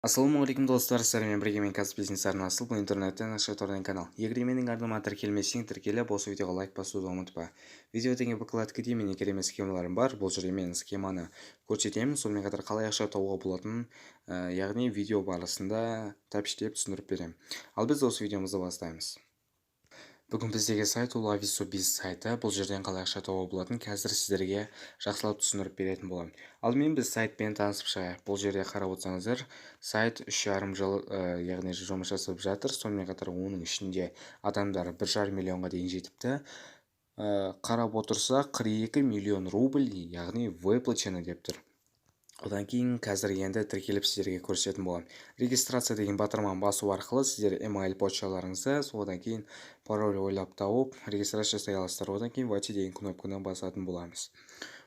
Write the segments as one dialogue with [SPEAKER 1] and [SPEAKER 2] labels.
[SPEAKER 1] Ассалаумағалейкум достар, сіздермен бірге мен кәсіп бизнес арнасы, бұл интернеттен ақша тұрған канал. Егер менің арнама тіркелмесең, тіркеліп, осы видеоға лайк басуды ұмытпа. Видеодегі вкладкіде менің керемет схемаларым бар. Бұл жерде мен схеманы көрсетемін, сонымен қатар қалай ақша табуға болатынын, яғни видео барысында тәпіштеп түсіндіріп беремін. Ал біз осы видеомызды бастаймыз. Бүгін біздегі сайт ол Aviso.biz сайты. Бұл жерден қалай ақша табуға болатынын қазір сіздерге жақсылап түсіндіріп беретін боламын. Алдымен біз сайтпен танысып шығайық. Бұл жерде қарап отырсаңыздар, сайт 3,5 жыл, яғни жұмыс жасап жатыр. Сонымен қатар оның ішінде адамдар 1,5 миллионға дейін жетіпті. Қарап отырсақ 42 миллион рубль, яғни выплачено деп тұр. Одан кейін қазір енді тіркеліп сіздерге көрсететін боламын. Регистрация деген батырманы басу арқылы сіздер email почталарыңызды, содан кейін пароль ойлап тауып, регистрация жасай аласыздар. Одан кейін войти деген кнопканы басатын боламыз.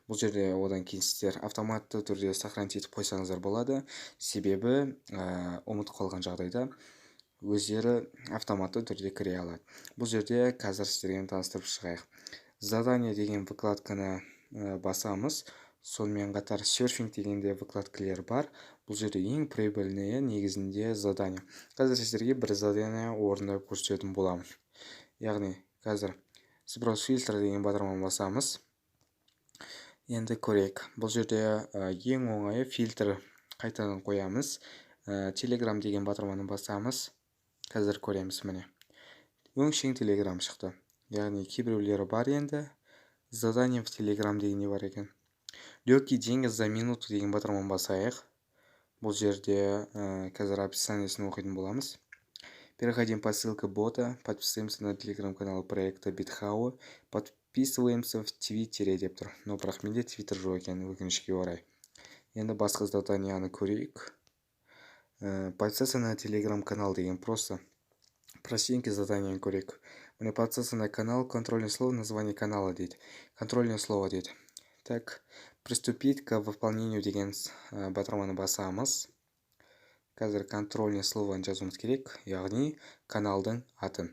[SPEAKER 1] Бұл жерде одан кейін сіздер автоматты түрде сохранить етіп қойсаңыздар болады. Себебі ұмытып қалған жағдайда өздері автоматты түрде кіре алады. Бұл жерде қазір сіздерге таныстырып шығайық. Задание деген вкладканы басамыз. Сонымен қатар серфинг дегенде вкладкалар бар. Бұл жерде ең прибыльные негізінде задание. Қазір сіздерге бір задание орындап көрсететін боламын. Яғни қазір сброс фильтр деген батырманы басамыз. Енді көрейік. Бұл жерде ең оңайы фильтр қайтадан қоямыз. Telegram деген батырманы басамыз. Қазір көреміз міне. Өңшең Telegram шықты. Яғни кейбіреулері бар енді. Задание в Telegram деген не бар екен. Легкие деньги за минуту деген батырманы басайық. Бұл жерде қазір описаниесін оқитын боламыз. Переходим по ссылке бота, подписываемся на телеграм-канал проекта BitHow, подписываемся в Твиттере деп тұр. Но бірақ менде Твиттер жоқ екен, өкінішке орай. Енді басқа заданияны көрейік. Подписаться на телеграм-канал деген просто простенький заданияны көрейік. Міне подписаться на канал, контрольное слово, название канала дейді. Контрольное слово дейді. Так, приступить к выполнению деген батырманы басамыз. Қазір контрольное словоны жазуымыз керек, яғни каналдың атын.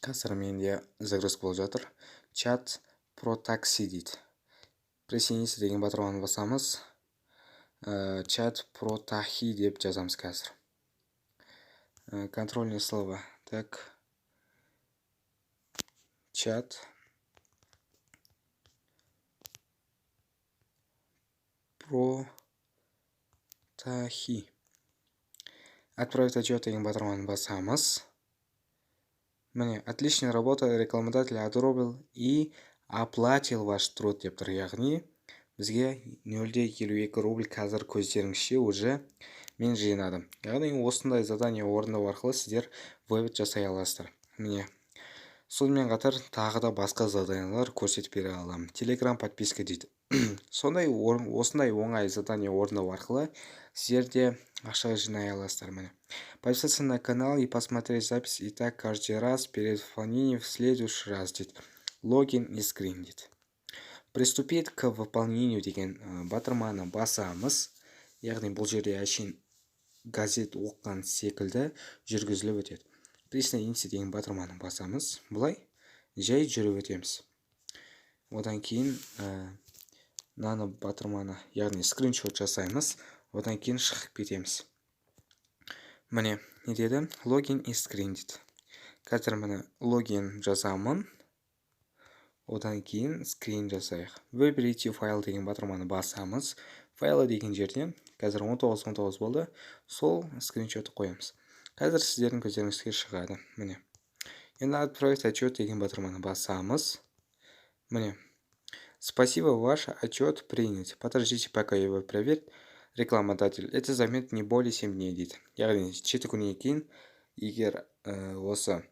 [SPEAKER 1] Қазір менде загрузка болып жатыр. Чат про такси дейді. Присоединиться деген батырманы басамыз. Чат про тахи деп жазамыз қазір. Контрольное слово. Так. Чат про тахи. Отправить отчет деген батырманы басамыз. Міне, отличная работа, рекламодатель одобрил и оплатил ваш труд деп тұр. Яғни бізге 0,52 рубль қазір көздеріңізше уже мен жинадым. Яғни осындай задание орындау арқылы сіздер веб жасай аласыздар. Міне. Сонымен қатар тағы да басқа заданиялар көрсетіп бере аламын. Telegram подписка дейді. Осындай оңай задание орындау арқылы сіздер де ақша жинай аласыздар. Міне. Подписаться на канал и посмотреть запись и так каждый раз перед выполнением в следующий раз дейді. Логин и скрин дейді. Приступить к выполнению деген батырманы басамыз. Яғни бұл жерде әшейін газет оқыған секілді жүргізіліп өтеді. Присоединиться деген батырманы басамыз. Бұлай жай жүріп өтеміз. Одан кейін наны батырманы, яғни скриншот жасаймыз. Одан кейін шығып кетеміз. Міне, не деді? Логин и скрин дейді. Қазір міне логин жазамын. Одан кейін скрин жасайық. Выберите файл деген батырманы басамыз. Файлы деген жерден қазір 19 болды. Сол скриншотты қоямыз. Қазір сіздердің көздеріңізге шығады. Міне. Енді отправить отчет деген батырманы басамыз. Міне. Спасибо, ваш отчет принят. Подождите, пока его проверит рекламодатель. Это займет не более 7 дней дейді. Яғни 7 күннен кейін егер осы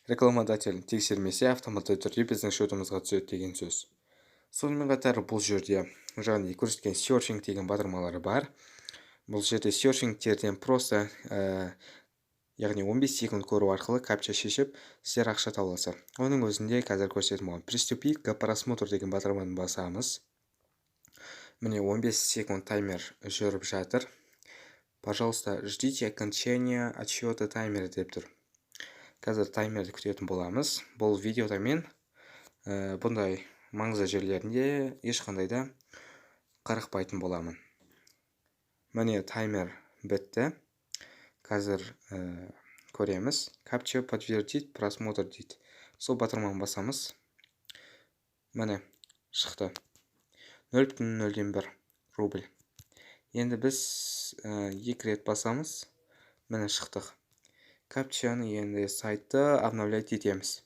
[SPEAKER 1] рекламодатель тексермесе, автоматты түрде біздің шотымызға түседі деген сөз. Сонымен қатар бұл жерде жаңағыдай көрсеткен серфинг деген батырмалары бар. Бұл жерде серфингтерден просто яғни 15 секунд көру арқылы капча шешіп, сіздер ақша табасыздар. Оның өзінде қазір көрсететін боламын. Приступить к просмотру деген батырманы басамыз. Міне 15 секунд таймер жүріп жатыр. Пожалуйста, ждите окончания отсчета таймера деп тұр. Қазір таймерді күтетін боламыз. Бұл видеода мен бұндай маңызды жерлерінде ешқандай да қарықпайтын боламын. Міне таймер бітті. Қазір көреміз. Капча подтвердить просмотр дейді. Сол батырманы басамыз. Міне шықты. 0,01 рубль. Енді біз 2 рет басамыз. Міне шықтық. Капчаны енді сайтты обновлять етеміз.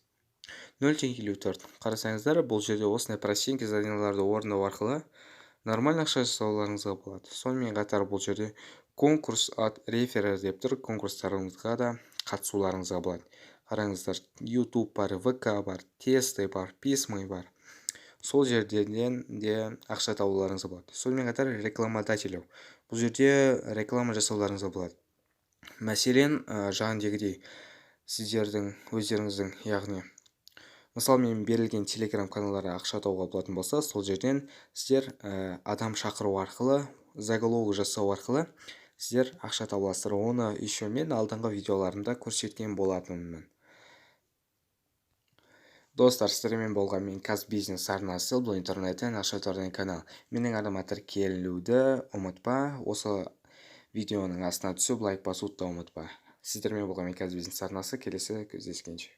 [SPEAKER 1] 0,54. Қарасаңыздар, бұл жерде осындай простенький заданияларды орындау арқылы нормально ақша жасауларыңызға болады. Сонымен қатар бұл жерде конкурс от рефера деп тұр. Конкурстарыңызға да қатысуларыңызға болады. Қараңыздар, YouTube бар, VK бар, тесты бар, письмы бар. Сол жерден де ақша табуларыңызға болады. Сонымен қатар рекламодатель. Бұл жерде реклама жасауларыңызға болады. Мәселен, жаңағыдегідей сіздердің өздеріңіздің, яғни мысалы мен берілген телеграм каналдарға ақша табуға болатын болса, сол жерден сіздер адам шақыру арқылы, заголовок жасау арқылы сіздер ақша табасыздар. Оны еще мен алдыңғы видеоларымда көрсеткен болатынмын. Достар, сіздермен болған мен Казбизнес арнасы, бұл интернеттен ақша табатын канал. Менің арнама тіркелуді ұмытпа. Осы видеоның астына түсіп лайк басуды да ұмытпа. Сіздермен болған мен Казбизнес арнасы, келесі кездескенше.